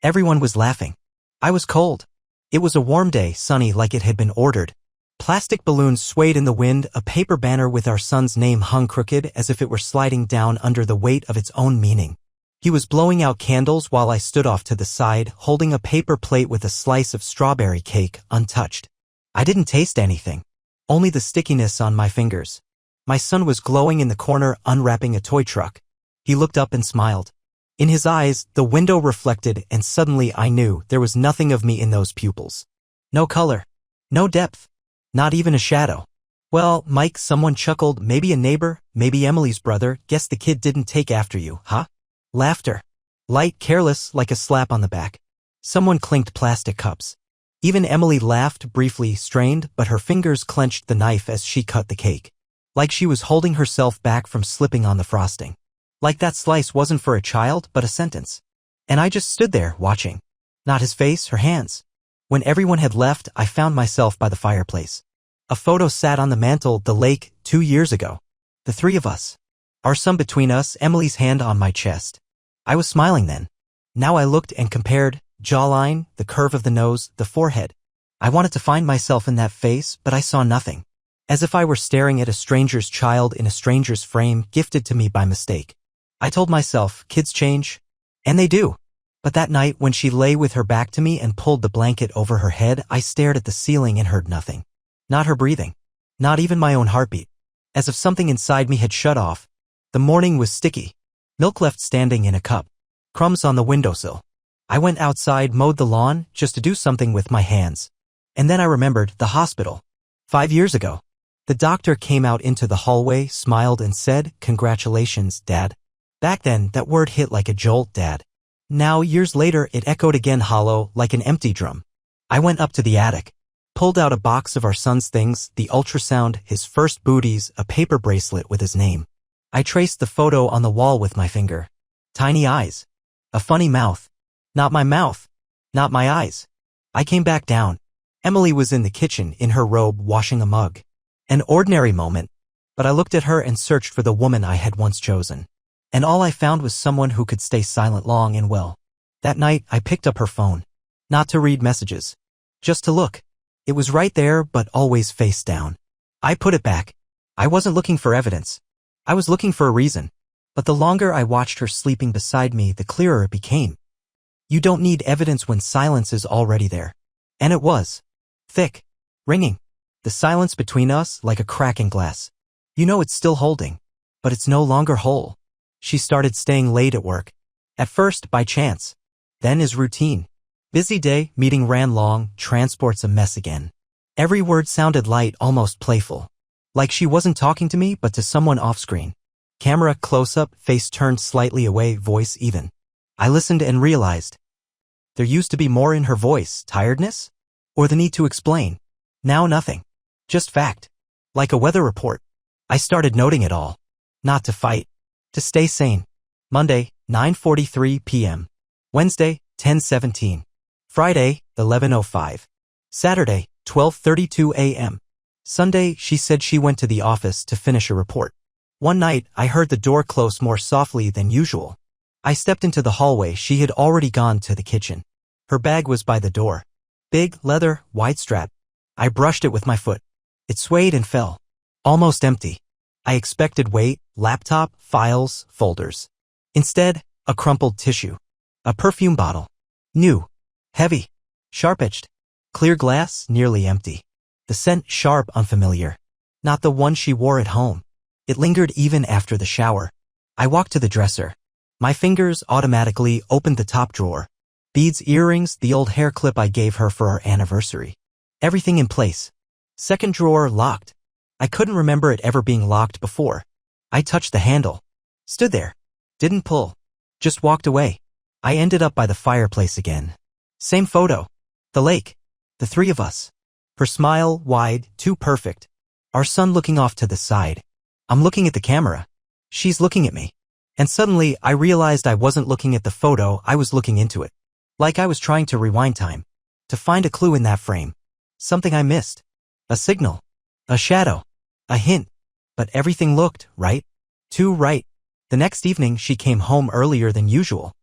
Everyone was laughing. I was cold. It was a warm day, sunny like it had been ordered. Plastic balloons swayed in the wind, a paper banner with our son's name hung crooked as if it were sliding down under the weight of its own meaning. He was blowing out candles while I stood off to the side, holding a paper plate with a slice of strawberry cake, untouched. I didn't taste anything. Only the stickiness on my fingers. My son was glowing in the corner, unwrapping a toy truck. He looked up and smiled. In his eyes, the window reflected, and suddenly I knew there was nothing of me in those pupils. No color. No depth. Not even a shadow. Well, Mike, someone chuckled, maybe a neighbor, maybe Emily's brother, guess the kid didn't take after you, huh? Laughter. Light, careless, like a slap on the back. Someone clinked plastic cups. Even Emily laughed, briefly, strained, but her fingers clenched the knife as she cut the cake. Like she was holding herself back from slipping on the frosting. Like that slice wasn't for a child, but a sentence. And I just stood there, watching. Not his face, her hands. When everyone had left, I found myself by the fireplace. A photo sat on the mantel, the lake, 2 years ago. The three of us. Our son between us, Emily's hand on my chest. I was smiling then. Now I looked and compared, jawline, the curve of the nose, the forehead. I wanted to find myself in that face, but I saw nothing. As if I were staring at a stranger's child in a stranger's frame, gifted to me by mistake. I told myself, kids change. And they do. But that night, when she lay with her back to me and pulled the blanket over her head, I stared at the ceiling and heard nothing. Not her breathing. Not even my own heartbeat. As if something inside me had shut off. The morning was sticky. Milk left standing in a cup. Crumbs on the windowsill. I went outside, mowed the lawn, just to do something with my hands. And then I remembered the hospital. 5 years ago. The doctor came out into the hallway, smiled and said, "Congratulations, Dad." Back then, that word hit like a jolt, Dad. Now, years later, it echoed again hollow, like an empty drum. I went up to the attic. Pulled out a box of our son's things, the ultrasound, his first booties, a paper bracelet with his name. I traced the photo on the wall with my finger. Tiny eyes. A funny mouth. Not my mouth. Not my eyes. I came back down. Emily was in the kitchen, in her robe, washing a mug. An ordinary moment. But I looked at her and searched for the woman I had once chosen. And all I found was someone who could stay silent long and well. That night, I picked up her phone. Not to read messages. Just to look. It was right there, but always face down. I put it back. I wasn't looking for evidence. I was looking for a reason. But the longer I watched her sleeping beside me, the clearer it became. You don't need evidence when silence is already there. And it was. Thick. Ringing. The silence between us like a crack in glass. You know it's still holding. But it's no longer whole. She started staying late at work. At first, by chance. Then as routine. Busy day, meeting ran long, transport's a mess again. Every word sounded light, almost playful. Like she wasn't talking to me, but to someone off-screen. Camera close-up, face turned slightly away, voice even. I listened and realized. There used to be more in her voice, tiredness? Or the need to explain. Now nothing. Just fact. Like a weather report. I started noting it all. Not to fight. To stay sane. Monday, 9:43 p.m. Wednesday, 10:17. Friday, 11:05. Saturday, 12:32 a.m. Sunday, she said she went to the office to finish a report. One night, I heard the door close more softly than usual. I stepped into the hallway. She had already gone to the kitchen. Her bag was by the door. Big, leather, wide strap. I brushed it with my foot. It swayed and fell. Almost empty. I expected weight, laptop, files, folders. Instead, a crumpled tissue. A perfume bottle. New. Heavy. Sharp-edged. Clear glass, nearly empty. The scent sharp, unfamiliar. Not the one she wore at home. It lingered even after the shower. I walked to the dresser. My fingers automatically opened the top drawer. Beads, earrings, the old hair clip I gave her for our anniversary. Everything in place. Second drawer locked. I couldn't remember it ever being locked before. I touched the handle. Stood there. Didn't pull. Just walked away. I ended up by the fireplace again. Same photo. The lake. The three of us. Her smile, wide, too perfect. Our son looking off to the side. I'm looking at the camera. She's looking at me. And suddenly, I realized I wasn't looking at the photo, I was looking into it. Like I was trying to rewind time. To find a clue in that frame. Something I missed. A signal. A shadow. A hint. But everything looked right. Too right. The next evening, she came home earlier than usual.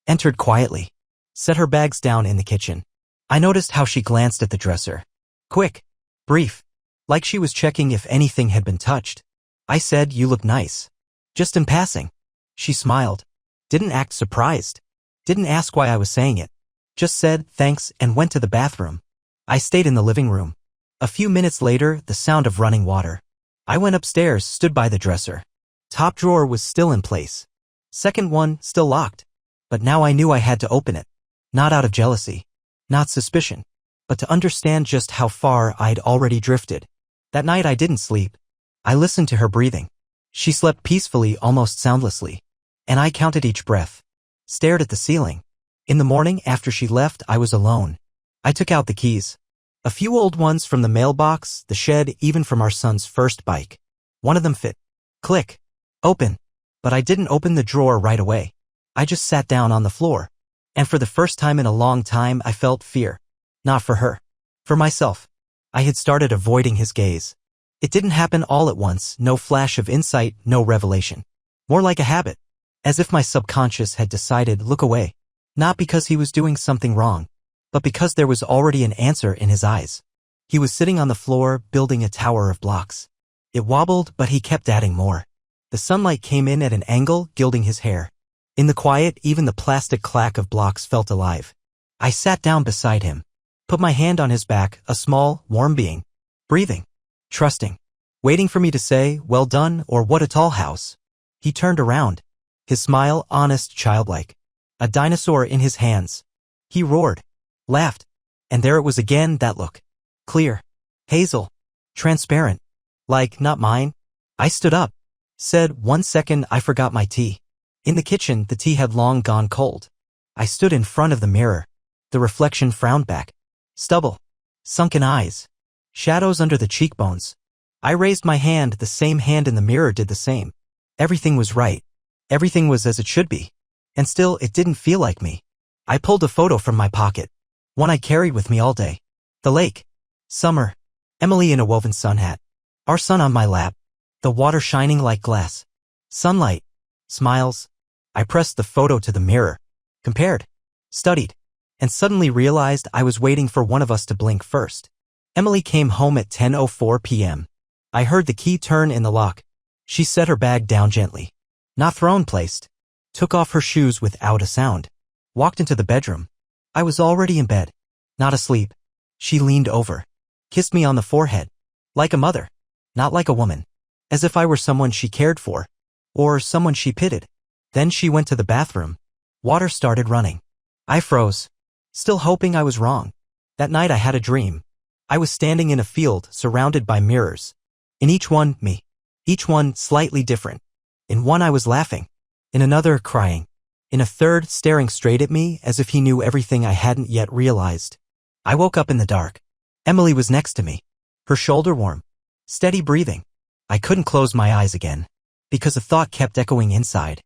Entered quietly. set her bags down in the kitchen. I noticed how she glanced at the dresser. Quick. Brief. Like she was checking if anything had been touched. I said, "You look nice." Just in passing. She smiled. Didn't act surprised. Didn't ask why I was saying it. Just said, "Thanks," and went to the bathroom. I stayed in the living room. A few minutes later, the sound of running water. I went upstairs, stood by the dresser. Top drawer was still in place. Second one, still locked. But now I knew I had to open it. Not out of jealousy. Not suspicion. But to understand just how far I'd already drifted. That night I didn't sleep. I listened to her breathing. She slept peacefully, almost soundlessly. And I counted each breath. Stared at the ceiling. In the morning, after she left, I was alone. I took out the keys. A few old ones from the mailbox, the shed, even from our son's first bike. One of them fit. Click. Open. But I didn't open the drawer right away. I just sat down on the floor. And for the first time in a long time, I felt fear. Not for her. For myself. I had started avoiding his gaze. It didn't happen all at once, no flash of insight, no revelation. More like a habit. As if my subconscious had decided, look away. Not because he was doing something wrong, but because there was already an answer in his eyes. He was sitting on the floor, building a tower of blocks. It wobbled, but he kept adding more. The sunlight came in at an angle, gilding his hair. In the quiet, even the plastic clack of blocks felt alive. I sat down beside him. Put my hand on his back, a small, warm being. Breathing. Trusting. Waiting for me to say, "Well done," or "What a tall house." He turned around. His smile, honest, childlike. A dinosaur in his hands. He roared. Laughed. And there it was again, that look. Clear. Hazel. Transparent. Like, not mine. I stood up. Said, "1 second, I forgot my tea." In the kitchen, the tea had long gone cold. I stood in front of the mirror. The reflection frowned back. Stubble. Sunken eyes. Shadows under the cheekbones. I raised my hand, the same hand in the mirror did the same. Everything was right. Everything was as it should be. And still, it didn't feel like me. I pulled a photo from my pocket. One I carried with me all day. The lake. Summer. Emily in a woven sun hat. Our son on my lap. The water shining like glass. Sunlight. Smiles. I pressed the photo to the mirror. Compared. Studied. And suddenly realized I was waiting for one of us to blink first. Emily came home at 10:04 p.m. I heard the key turn in the lock. She set her bag down gently. Not thrown, placed. Took off her shoes without a sound. Walked into the bedroom. I was already in bed. Not asleep. She leaned over. Kissed me on the forehead. Like a mother. Not like a woman. As if I were someone she cared for. Or someone she pitied. Then she went to the bathroom. Water started running. I froze. Still hoping I was wrong. That night I had a dream. I was standing in a field, surrounded by mirrors. In each one, me. Each one slightly different. In one I was laughing. In another, crying. In a third, staring straight at me as if he knew everything I hadn't yet realized. I woke up in the dark. Emily was next to me. Her shoulder warm. Steady breathing. I couldn't close my eyes again. Because a thought kept echoing inside.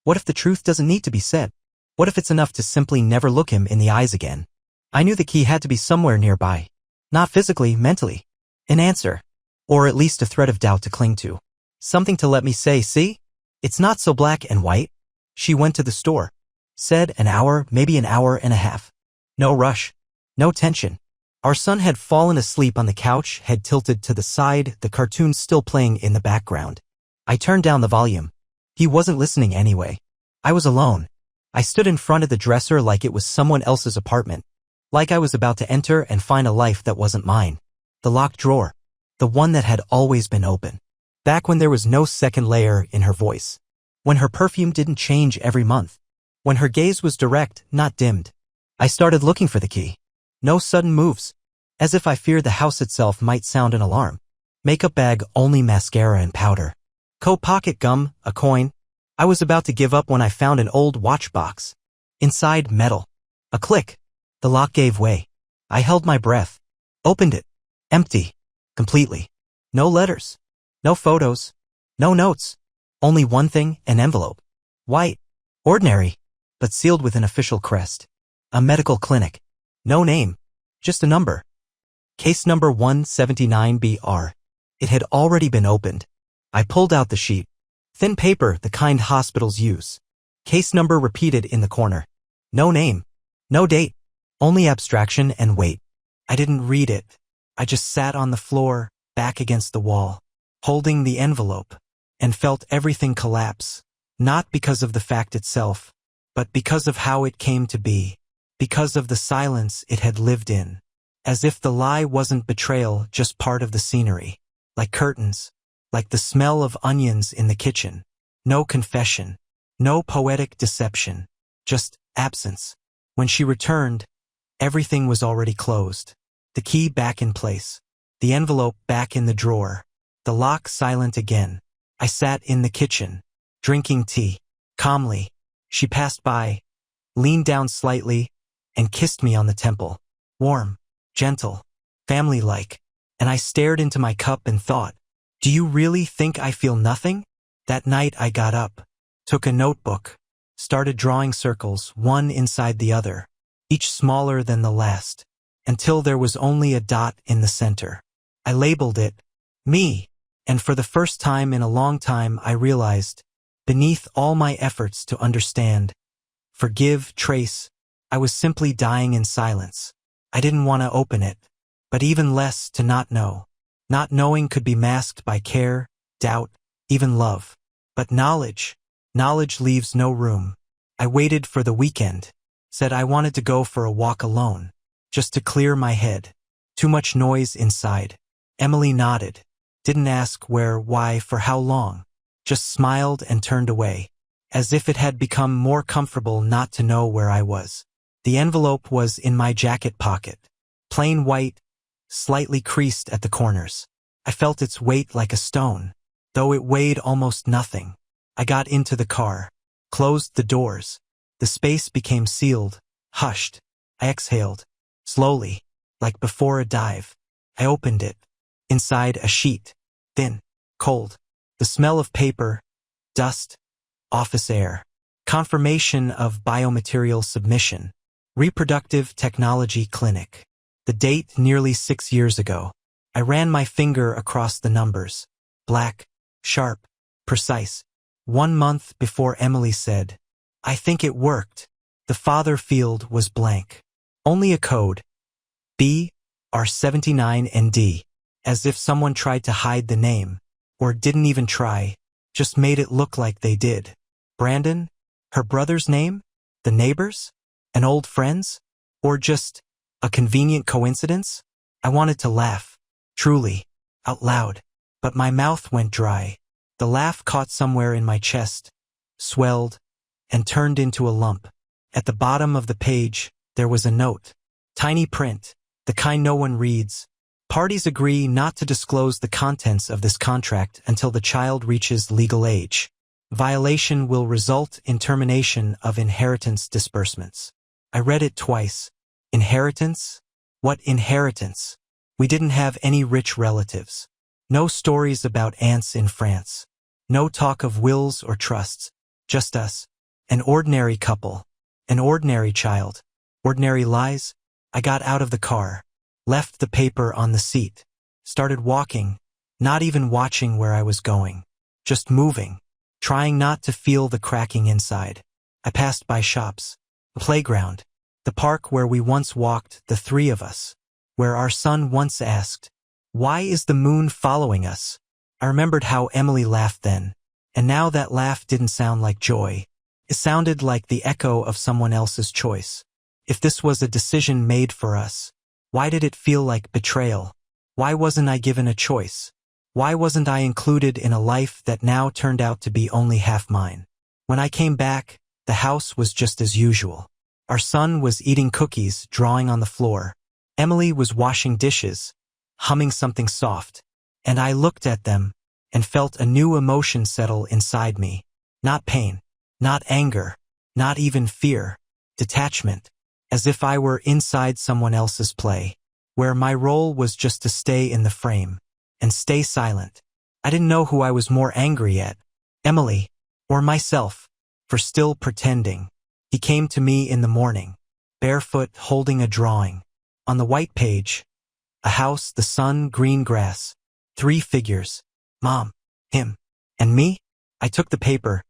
What if the truth doesn't need to be said? What if it's enough to simply never look him in the eyes again? I knew the key had to be somewhere nearby. Not physically, mentally. An answer. Or at least a thread of doubt to cling to. Something to let me say, "See? It's not so black and white." She went to the store. Said an hour, maybe an hour and a half. No rush. No tension. Our son had fallen asleep on the couch, head tilted to the side, the cartoon still playing in the background. I turned down the volume. He wasn't listening anyway. I was alone. I stood in front of the dresser like it was someone else's apartment. Like I was about to enter and find a life that wasn't mine. The locked drawer. The one that had always been open. Back when there was no second layer in her voice. When her perfume didn't change every month. When her gaze was direct, not dimmed. I started looking for the key. No sudden moves. As if I feared the house itself might sound an alarm. Makeup bag, only mascara and powder. Coat pocket, gum, a coin. I was about to give up when I found an old watch box. Inside, metal. A click. The lock gave way. I held my breath. Opened it. Empty. Completely. No letters. No photos. No notes. Only one thing, an envelope. White. Ordinary. But sealed with an official crest. A medical clinic. No name. Just a number. Case number 179BR. It had already been opened. I pulled out the sheet. Thin paper, the kind hospitals use. Case number repeated in the corner. No name. No date, only abstraction and weight. I didn't read it. I just sat on the floor, back against the wall, holding the envelope, and felt everything collapse, not because of the fact itself, but because of how it came to be, because of the silence it had lived in, as if the lie wasn't betrayal, just part of the scenery, like curtains, like the smell of onions in the kitchen. No confession, no poetic deception, just absence. When she returned, everything was already closed. The key back in place, the envelope back in the drawer, the lock silent again. I sat in the kitchen, drinking tea. Calmly, she passed by, leaned down slightly, and kissed me on the temple. Warm, gentle, family-like. And I stared into my cup and thought, do you really think I feel nothing? That night I got up, took a notebook, started drawing circles, one inside the other, each smaller than the last, until there was only a dot in the center. I labeled it, me, and for the first time in a long time I realized, beneath all my efforts to understand, forgive, trace, I was simply dying in silence. I didn't want to open it, but even less to not know. Not knowing could be masked by care, doubt, even love. But knowledge leaves no room. I waited for the weekend, said I wanted to go for a walk alone, just to clear my head. Too much noise inside. Emily nodded, didn't ask where, why, for how long, just smiled and turned away, as if it had become more comfortable not to know where I was. The envelope was in my jacket pocket, plain white, slightly creased at the corners. I felt its weight like a stone, though it weighed almost nothing. I got into the car, closed the doors. The space became sealed, hushed. I exhaled, slowly, like before a dive. I opened it. Inside, a sheet, thin, cold. The smell of paper, dust, office air. Confirmation of biomaterial submission. Reproductive Technology Clinic. The date nearly 6 years ago. I ran my finger across the numbers. Black, sharp, precise. 1 month before Emily said, I think it worked. The father field was blank. Only a code. B, R79 and D. As if someone tried to hide the name. Or didn't even try. Just made it look like they did. Brandon? Her brother's name? The neighbors? An old friends? Or just a convenient coincidence? I wanted to laugh. Truly. Out loud. But my mouth went dry. The laugh caught somewhere in my chest, swelled, and turned into a lump. At the bottom of the page, there was a note. Tiny print, the kind no one reads. Parties agree not to disclose the contents of this contract until the child reaches legal age. Violation will result in termination of inheritance disbursements. I read it twice. Inheritance? What inheritance? We didn't have any rich relatives. No stories about aunts in France. No talk of wills or trusts. Just us. An ordinary couple. An ordinary child. Ordinary lies? I got out of the car. Left the paper on the seat. Started walking. Not even watching where I was going. Just moving. Trying not to feel the cracking inside. I passed by shops. The playground. The park where we once walked, the three of us. Where our son once asked, why is the moon following us? I remembered how Emily laughed then, and now that laugh didn't sound like joy. It sounded like the echo of someone else's choice. If this was a decision made for us, why did it feel like betrayal? Why wasn't I given a choice? Why wasn't I included in a life that now turned out to be only half mine? When I came back, the house was just as usual. Our son was eating cookies, drawing on the floor. Emily was washing dishes, humming something soft, and I looked at them and felt a new emotion settle inside me. Not pain, not anger, not even fear, detachment, as if I were inside someone else's play, where my role was just to stay in the frame and stay silent. I didn't know who I was more angry at, Emily or myself, for still pretending. He came to me in the morning, barefoot, holding a drawing. On the white page, a house, the sun, green grass, 3 figures, Mom, him, and me. I took the paper,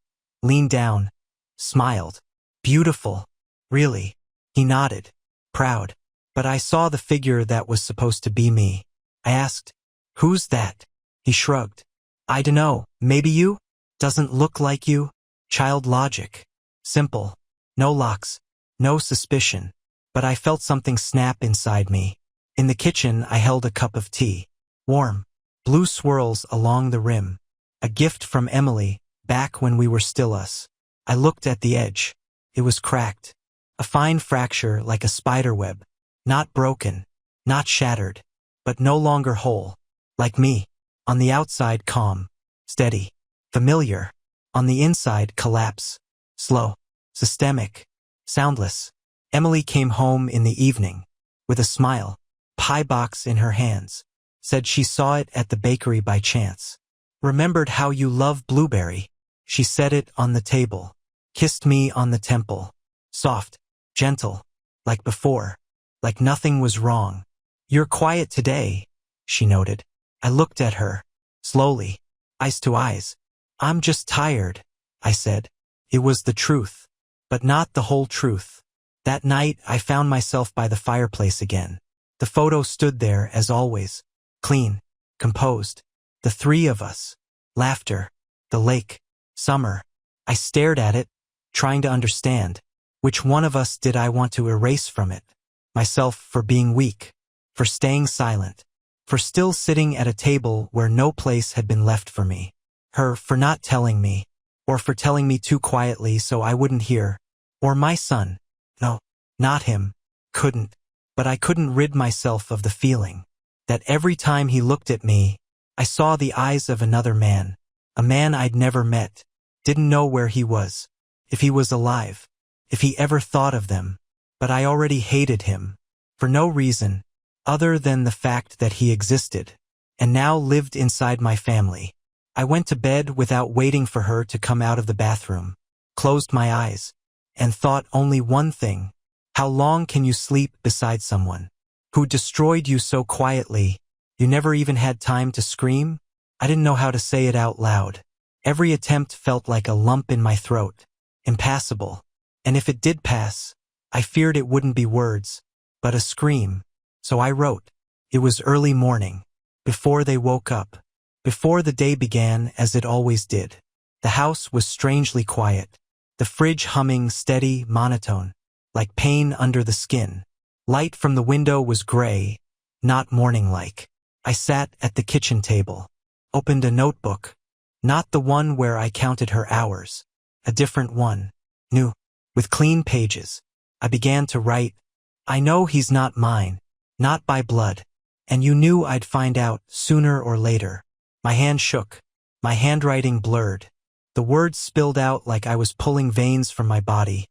leaned down, smiled. Beautiful, really. He nodded, proud. But I saw the figure that was supposed to be me. I asked, "Who's that?" He shrugged. "I dunno, maybe you? Doesn't look like you." Child logic. Simple. No locks. No suspicion. But I felt something snap inside me. In the kitchen, I held a cup of tea. Warm. Blue swirls along the rim. A gift from Emily, back when we were still us. I looked at the edge. It was cracked. A fine fracture like a spiderweb. Not broken. Not shattered. But no longer whole. Like me. On the outside, calm. Steady. Familiar. On the inside, collapse. Slow. Systemic. Soundless. Emily came home in the evening. With a smile. Pie box in her hands. Said she saw it at the bakery by chance. "Remembered how you love blueberry." She set it on the table. Kissed me on the temple. Soft. Gentle. Like before. Like nothing was wrong. "You're quiet today," she noted. I looked at her. Slowly. Eyes to eyes. "I'm just tired," I said. It was the truth. But not the whole truth. That night, I found myself by the fireplace again. The photo stood there as always. Clean. Composed. The three of us. Laughter. The lake. Summer. I stared at it, trying to understand. Which one of us did I want to erase from it? Myself for being weak. For staying silent. For still sitting at a table where no place had been left for me. Her for not telling me. Or for telling me too quietly so I wouldn't hear. Or my son. No, not him. Couldn't. But I couldn't rid myself of the feeling that every time he looked at me, I saw the eyes of another man. A man I'd never met. Didn't know where he was. If he was alive. If he ever thought of them. But I already hated him. For no reason. Other than the fact that he existed. And now lived inside my family. I went to bed without waiting for her to come out of the bathroom. Closed my eyes. And thought only one thing. How long can you sleep beside someone who destroyed you so quietly, you never even had time to scream? I didn't know how to say it out loud. Every attempt felt like a lump in my throat. Impassable. And if it did pass, I feared it wouldn't be words, but a scream. So I wrote. It was early morning. Before they woke up. Before the day began as it always did. The house was strangely quiet. The fridge humming steady, monotone. Like pain under the skin. Light from the window was gray, not morning-like. I sat at the kitchen table. Opened a notebook. Not the one where I counted her hours. A different one. New. With clean pages. I began to write. "I know he's not mine. Not by blood. And you knew I'd find out sooner or later." My hand shook. My handwriting blurred. The words spilled out like I was pulling veins from my body.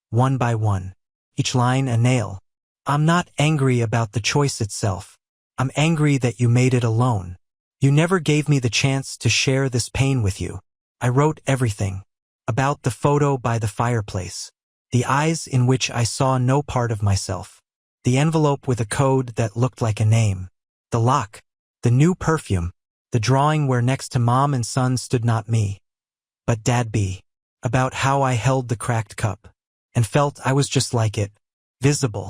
One by one. Each line a nail. "I'm not angry about the choice itself. I'm angry that you made it alone. You never gave me the chance to share this pain with you." I wrote everything. About the photo by the fireplace. The eyes in which I saw no part of myself. The envelope with a code that looked like a name. The lock. The new perfume. The drawing where next to mom and son stood not me, but Dad B. About how I held the cracked cup. And felt I was just like it. Visible.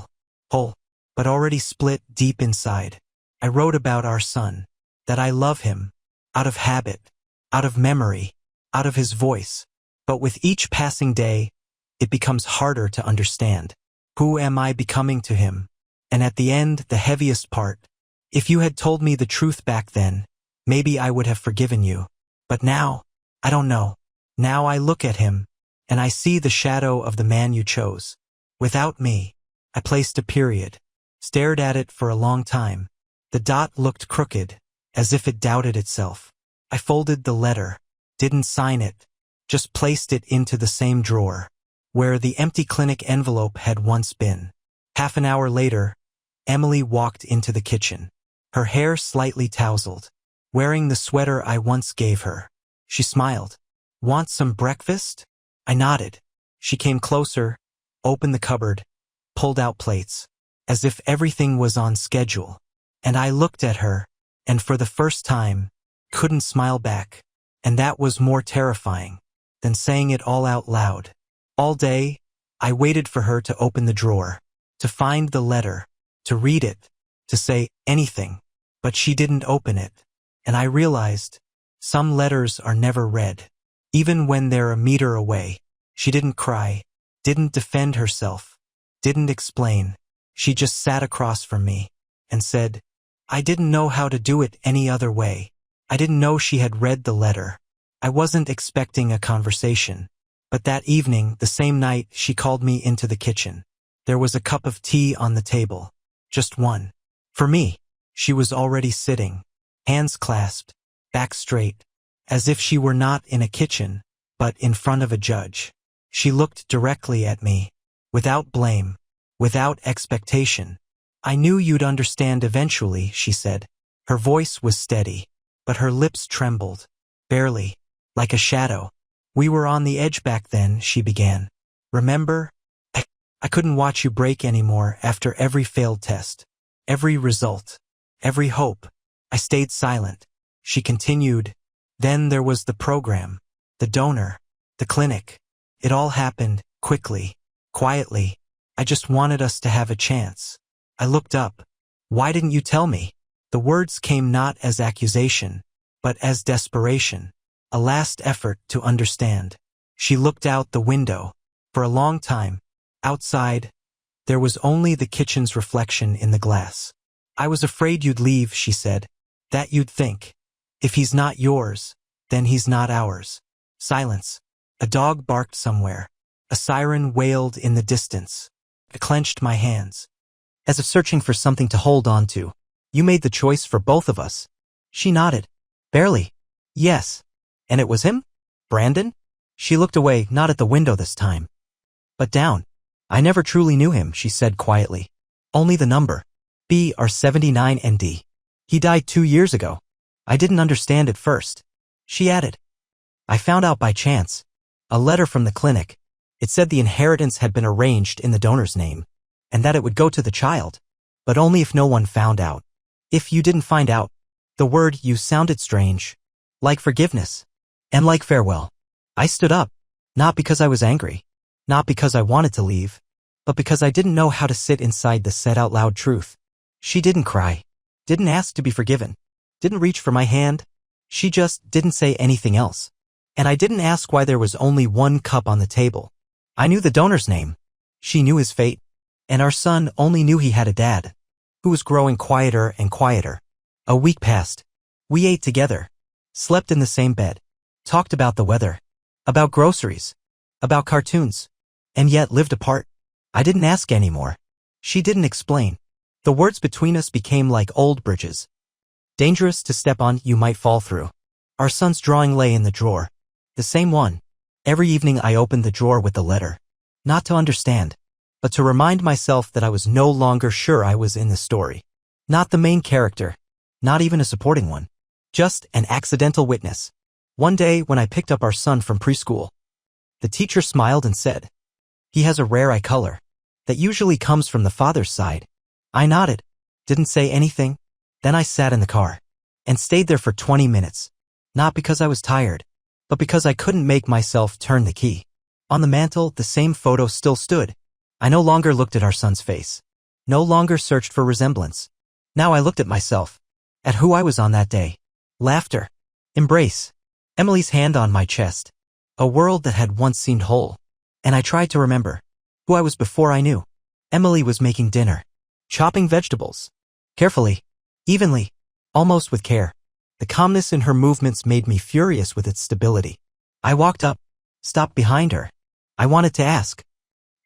Whole. But already split deep inside. I wrote about our son. That I love him. Out of habit. Out of memory. Out of his voice. But with each passing day, it becomes harder to understand. Who am I becoming to him? And at the end, the heaviest part. If you had told me the truth back then, maybe I would have forgiven you. But now, I don't know. Now I look at him, and I see the shadow of the man you chose. Without me. I placed a period. Stared at it for a long time. The dot looked crooked, as if it doubted itself. I folded the letter. Didn't sign it. Just placed it into the same drawer, where the empty clinic envelope had once been. Half an hour later, Emily walked into the kitchen. Her hair slightly tousled. Wearing the sweater I once gave her. She smiled. "Want some breakfast?" I nodded. She came closer, opened the cupboard, pulled out plates, as if everything was on schedule. And I looked at her, and for the first time, couldn't smile back. And that was more terrifying than saying it all out loud. All day, I waited for her to open the drawer. to find the letter, to read it, to say anything. But she didn't open it. And I realized some letters are never read. Even when they're a meter away. She didn't cry, didn't defend herself, didn't explain. She just sat across from me and said, I didn't know how to do it any other way. I didn't know she had read the letter. I wasn't expecting a conversation. But that evening, the same night, she called me into the kitchen. There was a cup of tea on the table. Just one. For me. She was already sitting, hands clasped, back straight, as if she were not in a kitchen, but in front of a judge. She looked directly at me, without blame, without expectation. I knew you'd understand eventually, she said. Her voice was steady, but her lips trembled, barely, like a shadow. We were on the edge back then, she began. Remember? I couldn't watch you break anymore after every failed test, every result, every hope. I stayed silent. She continued. Then there was the program, the donor, the clinic. It all happened, quickly, quietly. I just wanted us to have a chance. I looked up. Why didn't you tell me? The words came not as accusation, but as desperation. A last effort to understand. She looked out the window. For a long time, outside, there was only the kitchen's reflection in the glass. I was afraid you'd leave, she said. That you'd think. If he's not yours, then he's not ours. Silence. A dog barked somewhere. A siren wailed in the distance. I clenched my hands, as if searching for something to hold on to. You made the choice for both of us. She nodded. Barely. Yes. And it was him? Brandon? She looked away, not at the window this time, but down. I never truly knew him, she said quietly. Only the number. BR79ND. He died 2 years ago. I didn't understand at first. She added. I found out by chance. A letter from the clinic. It said the inheritance had been arranged in the donor's name, and that it would go to the child, but only if no one found out. If you didn't find out. The word you sounded strange. Like forgiveness. And like farewell. I stood up. Not because I was angry. Not because I wanted to leave. But because I didn't know how to sit inside the said-out-loud truth. She didn't cry. Didn't ask to be forgiven. Didn't reach for my hand. She just didn't say anything else. And I didn't ask why there was only one cup on the table. I knew the donor's name. She knew his fate. And our son only knew he had a dad, who was growing quieter and quieter. A week passed. We ate together. Slept in the same bed. Talked about the weather. About groceries. About cartoons. And yet lived apart. I didn't ask anymore. She didn't explain. The words between us became like old bridges. Dangerous to step on, you might fall through. Our son's drawing lay in the drawer. The same one. Every evening I opened the drawer with the letter. Not to understand, but to remind myself that I was no longer sure I was in the story. Not the main character. Not even a supporting one. Just an accidental witness. One day when I picked up our son from preschool, the teacher smiled and said, he has a rare eye color that usually comes from the father's side. I nodded, didn't say anything. Then I sat in the car and stayed there for 20 minutes. Not because I was tired, but because I couldn't make myself turn the key. On the mantel, the same photo still stood. I no longer looked at our son's face. No longer searched for resemblance. Now I looked at myself. At who I was on that day. Laughter. Embrace. Emily's hand on my chest. A world that had once seemed whole. And I tried to remember who I was before I knew. Emily was making dinner. Chopping vegetables. Carefully. Evenly. Almost with care. The calmness in her movements made me furious with its stability. I walked up. Stopped behind her. I wanted to ask.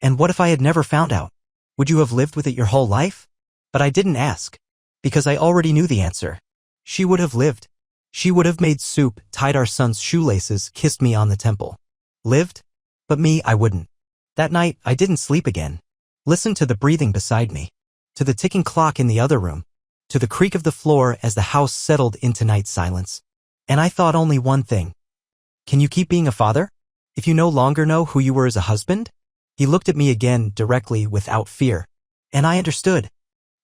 And what if I had never found out? Would you have lived with it your whole life? But I didn't ask. Because I already knew the answer. She would have lived. She would have made soup, tied our son's shoelaces, kissed me on the temple. Lived? But me, I wouldn't. That night, I didn't sleep again. Listened to the breathing beside me. To the ticking clock in the other room. To the creak of the floor as the house settled into night silence. And I thought only one thing. Can you keep being a father? If you no longer know who you were as a husband? He looked at me again, directly, without fear. And I understood.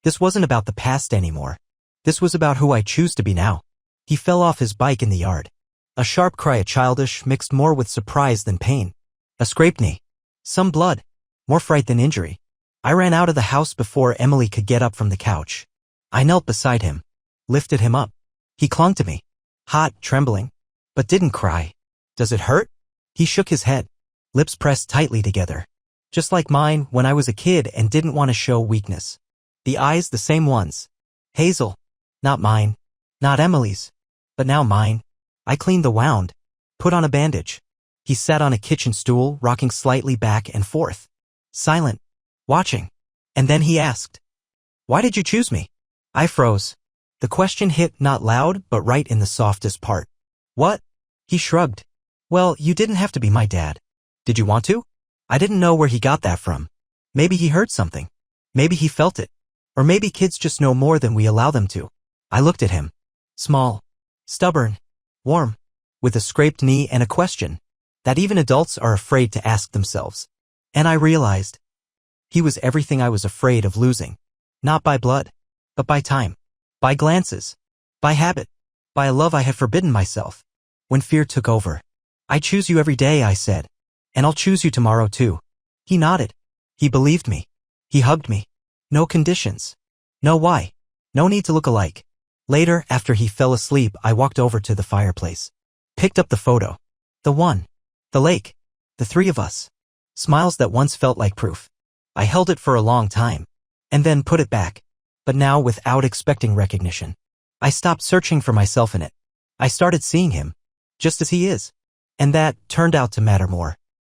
This wasn't about the past anymore. This was about who I choose to be now. He fell off his bike in the yard. A sharp cry, a childish, mixed more with surprise than pain. A scraped knee. Some blood. More fright than injury. I ran out of the house before Emily could get up from the couch. I knelt beside him, lifted him up. He clung to me, hot, trembling, but didn't cry. Does it hurt? He shook his head, lips pressed tightly together. Just like mine when I was a kid and didn't want to show weakness. The eyes the same ones. Hazel. Not mine. Not Emily's. But now mine. I cleaned the wound. Put on a bandage. He sat on a kitchen stool, rocking slightly back and forth. Silent. Watching. And then he asked, "Why did you choose me?" I froze. The question hit not loud, but right in the softest part. What? He shrugged. Well, you didn't have to be my dad. Did you want to? I didn't know where he got that from. Maybe he heard something. Maybe he felt it. Or maybe kids just know more than we allow them to. I looked at him. Small. Stubborn. Warm. With a scraped knee and a question that even adults are afraid to ask themselves. And I realized he was everything I was afraid of losing. Not by blood, but by time. By glances. By habit. By a love I had forbidden myself. When fear took over. I choose you every day, I said. And I'll choose you tomorrow too. He nodded. He believed me. He hugged me. No conditions. No why. No need to look alike. Later, after he fell asleep, I walked over to the fireplace. Picked up the photo. The one. The lake. The three of us. Smiles that once felt like proof. I held it for a long time. And then put it back. But now without expecting recognition. I stopped searching for myself in it. I started seeing him. Just as he is. And that turned out to matter more.